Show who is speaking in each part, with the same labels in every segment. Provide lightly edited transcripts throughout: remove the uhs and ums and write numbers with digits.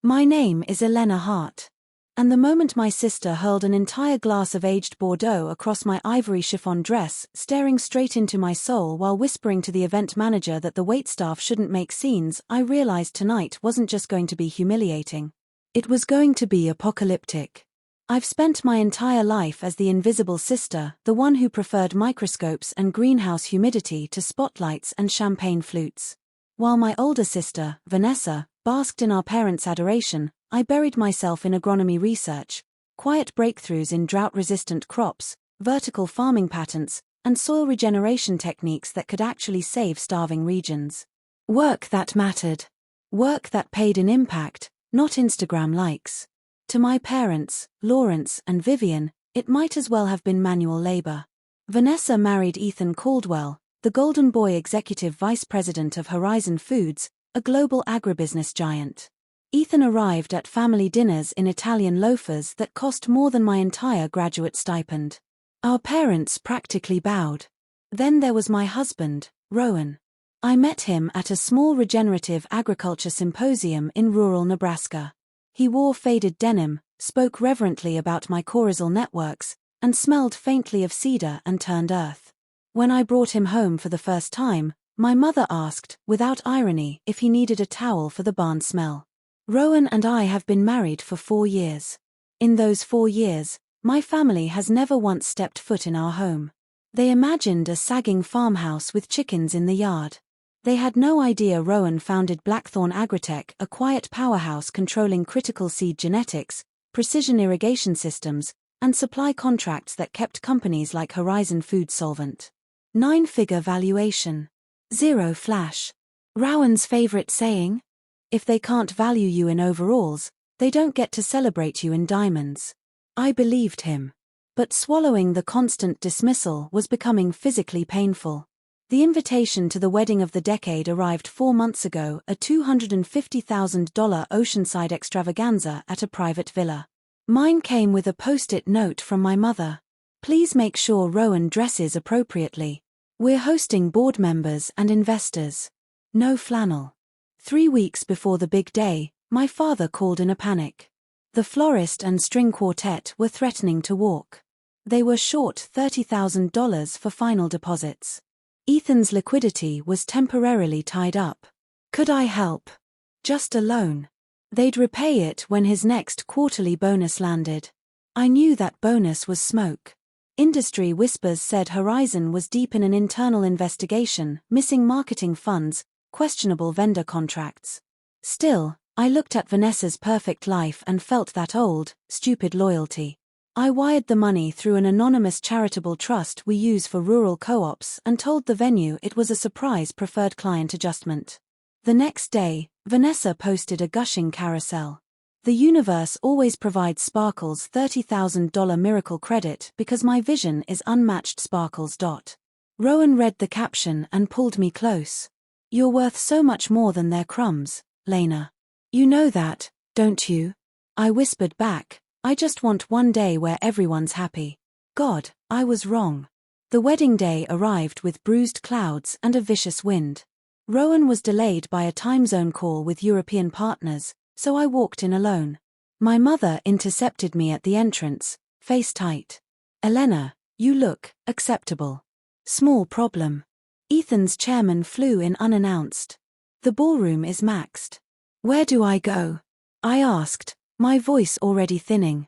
Speaker 1: My name is Elena Hart. And the moment my sister hurled an entire glass of aged Bordeaux across my ivory chiffon dress, staring straight into my soul while whispering to the event manager that the waitstaff shouldn't make scenes, I realized tonight wasn't just going to be humiliating. It was going to be apocalyptic. I've spent my entire life as the invisible sister, the one who preferred microscopes and greenhouse humidity to spotlights and champagne flutes. While my older sister, Vanessa, basked in our parents' adoration, I buried myself in agronomy research, quiet breakthroughs in drought-resistant crops, vertical farming patents, and soil regeneration techniques that could actually save starving regions. Work that mattered. Work that paid in impact, not Instagram likes. To my parents, Lawrence and Vivian, it might as well have been manual labor. Vanessa married Ethan Caldwell, the Golden Boy executive vice president of Horizon Foods, a global agribusiness giant. Ethan arrived at family dinners in Italian loafers that cost more than my entire graduate stipend. Our parents practically bowed. Then there was my husband, Rowan. I met him at a small regenerative agriculture symposium in rural Nebraska. He wore faded denim, spoke reverently about mycorrhizal networks, and smelled faintly of cedar and turned earth. When I brought him home for the first time, my mother asked, without irony, if he needed a towel for the barn smell. Rowan and I have been married for 4 years. In those 4 years, my family has never once stepped foot in our home. They imagined a sagging farmhouse with chickens in the yard. They had no idea Rowan founded Blackthorn Agritech, a quiet powerhouse controlling critical seed genetics, precision irrigation systems, and supply contracts that kept companies like Horizon Foods solvent. 9-figure valuation. Zero flash. Rowan's favorite saying? If they can't value you in overalls, they don't get to celebrate you in diamonds. I believed him. But swallowing the constant dismissal was becoming physically painful. The invitation to the wedding of the decade arrived 4 months ago, a $250,000 oceanside extravaganza at a private villa. Mine came with a post-it note from my mother. Please make sure Rowan dresses appropriately. We're hosting board members and investors. No flannel. 3 weeks before the big day, my father called in a panic. The florist and string quartet were threatening to walk. They were short $30,000 for final deposits. Ethan's liquidity was temporarily tied up. Could I help? Just a loan. They'd repay it when his next quarterly bonus landed. I knew that bonus was smoke. Industry whispers said Horizon was deep in an internal investigation, missing marketing funds, questionable vendor contracts. Still, I looked at Vanessa's perfect life and felt that old, stupid loyalty. I wired the money through an anonymous charitable trust we use for rural co-ops and told the venue it was a surprise preferred client adjustment. The next day, Vanessa posted a gushing carousel. The universe always provides Sparkles $30,000 miracle credit because my vision is unmatched Sparkles. Rowan read the caption and pulled me close. You're worth so much more than their crumbs, Lena. You know that, don't you? I whispered back. I just want one day where everyone's happy. God, I was wrong. The wedding day arrived with bruised clouds and a vicious wind. Rowan was delayed by a time zone call with European partners, so I walked in alone. My mother intercepted me at the entrance, face tight. Elena, you look acceptable. Small problem. Ethan's chairman flew in unannounced. The ballroom is maxed. Where do I go? I asked, my voice already thinning.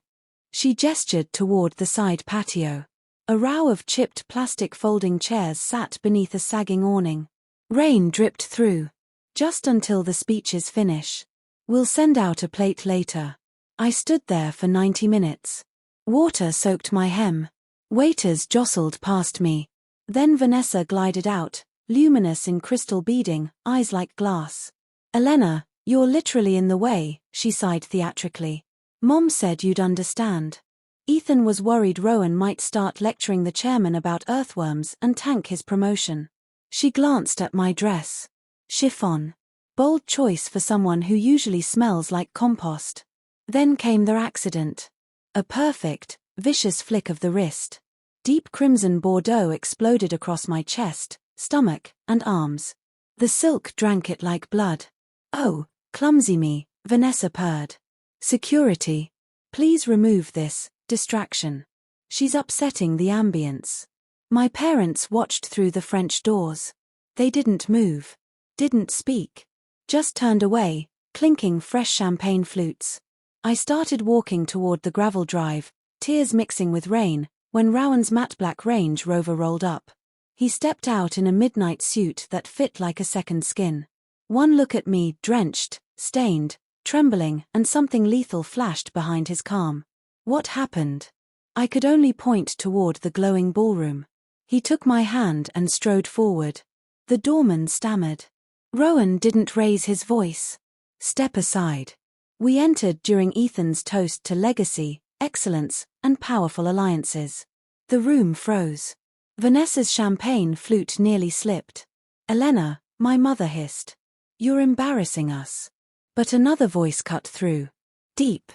Speaker 1: She gestured toward the side patio. A row of chipped plastic folding chairs sat beneath a sagging awning. Rain dripped through. Just until the speech's finish. We'll send out a plate later. I stood there for 90 minutes. Water soaked my hem. Waiters jostled past me. Then Vanessa glided out, luminous in crystal beading, eyes like glass. Elena, you're literally in the way, she sighed theatrically. Mom said you'd understand. Ethan was worried Rowan might start lecturing the chairman about earthworms and tank his promotion. She glanced at my dress. Chiffon. Bold choice for someone who usually smells like compost. Then came their accident. A perfect, vicious flick of the wrist. Deep crimson Bordeaux exploded across my chest, stomach, and arms. The silk drank it like blood. Oh, clumsy me, Vanessa purred. Security. Please remove this distraction. She's upsetting the ambience. My parents watched through the French doors. They didn't move. Didn't speak. Just turned away, clinking fresh champagne flutes. I started walking toward the gravel drive, tears mixing with rain, when Rowan's matte black Range Rover rolled up. He stepped out in a midnight suit that fit like a second skin. One look at me, drenched, stained, trembling, and something lethal flashed behind his calm. What happened? I could only point toward the glowing ballroom. He took my hand and strode forward. The doorman stammered. Rowan didn't raise his voice. Step aside. We entered during Ethan's toast to legacy, excellence, and powerful alliances. The room froze. Vanessa's champagne flute nearly slipped. Elena, my mother hissed. You're embarrassing us. But another voice cut through. Deep.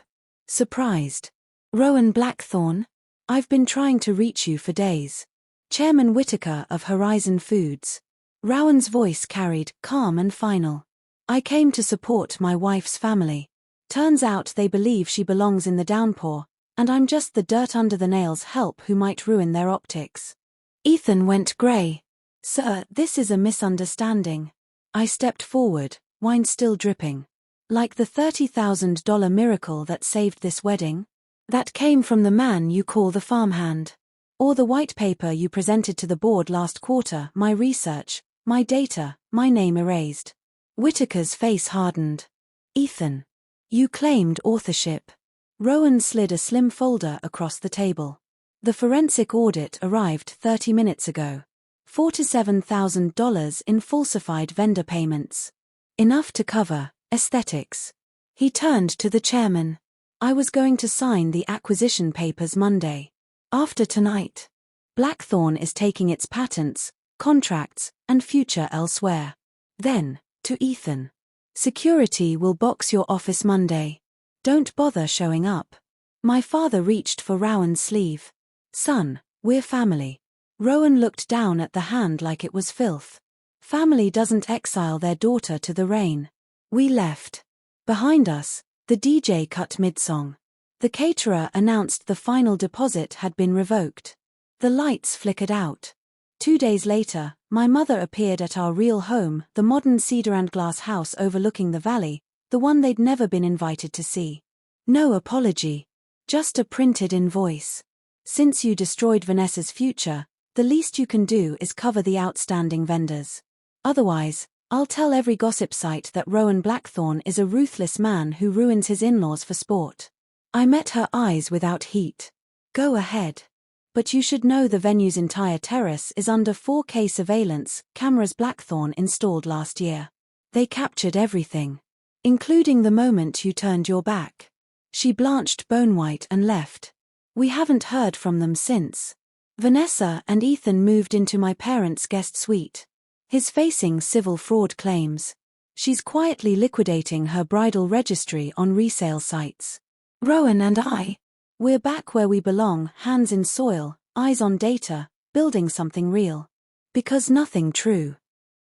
Speaker 1: Surprised. Rowan Blackthorne? I've been trying to reach you for days. Chairman Whitaker of Horizon Foods. Rowan's voice carried, calm and final. I came to support my wife's family. Turns out they believe she belongs in the downpour, and I'm just the dirt under the nails help who might ruin their optics. Ethan went grey. Sir, this is a misunderstanding. I stepped forward, wine still dripping. Like the $30,000 miracle that saved this wedding? That came from the man you call the farmhand. Or the white paper you presented to the board last quarter, my research, my data, my name erased. Whitaker's face hardened. Ethan. You claimed authorship. Rowan slid a slim folder across the table. The forensic audit arrived 30 minutes ago. $47,000 in falsified vendor payments. Enough to cover aesthetics. He turned to the chairman. I was going to sign the acquisition papers Monday. After tonight. Blackthorne is taking its patents, contracts, and future elsewhere. Then, to Ethan. Security will box your office Monday. Don't bother showing up. My father reached for Rowan's sleeve. Son, we're family. Rowan looked down at the hand like it was filth. Family doesn't exile their daughter to the rain. We left. Behind us, the DJ cut mid-song. The caterer announced the final deposit had been revoked. The lights flickered out. 2 days later, my mother appeared at our real home, the modern cedar and glass house overlooking the valley, the one they'd never been invited to see. No apology. Just a printed invoice. Since you destroyed Vanessa's future, the least you can do is cover the outstanding vendors. Otherwise, I'll tell every gossip site that Rowan Blackthorne is a ruthless man who ruins his in-laws for sport. I met her eyes without heat. Go ahead. But you should know the venue's entire terrace is under 4K surveillance cameras Blackthorne installed last year. They captured everything. Including the moment you turned your back. She blanched bone-white and left. We haven't heard from them since. Vanessa and Ethan moved into my parents' guest suite. He's facing civil fraud claims. She's quietly liquidating her bridal registry on resale sites. Rowan and we're back where we belong, hands in soil, eyes on data, building something real. Because nothing true.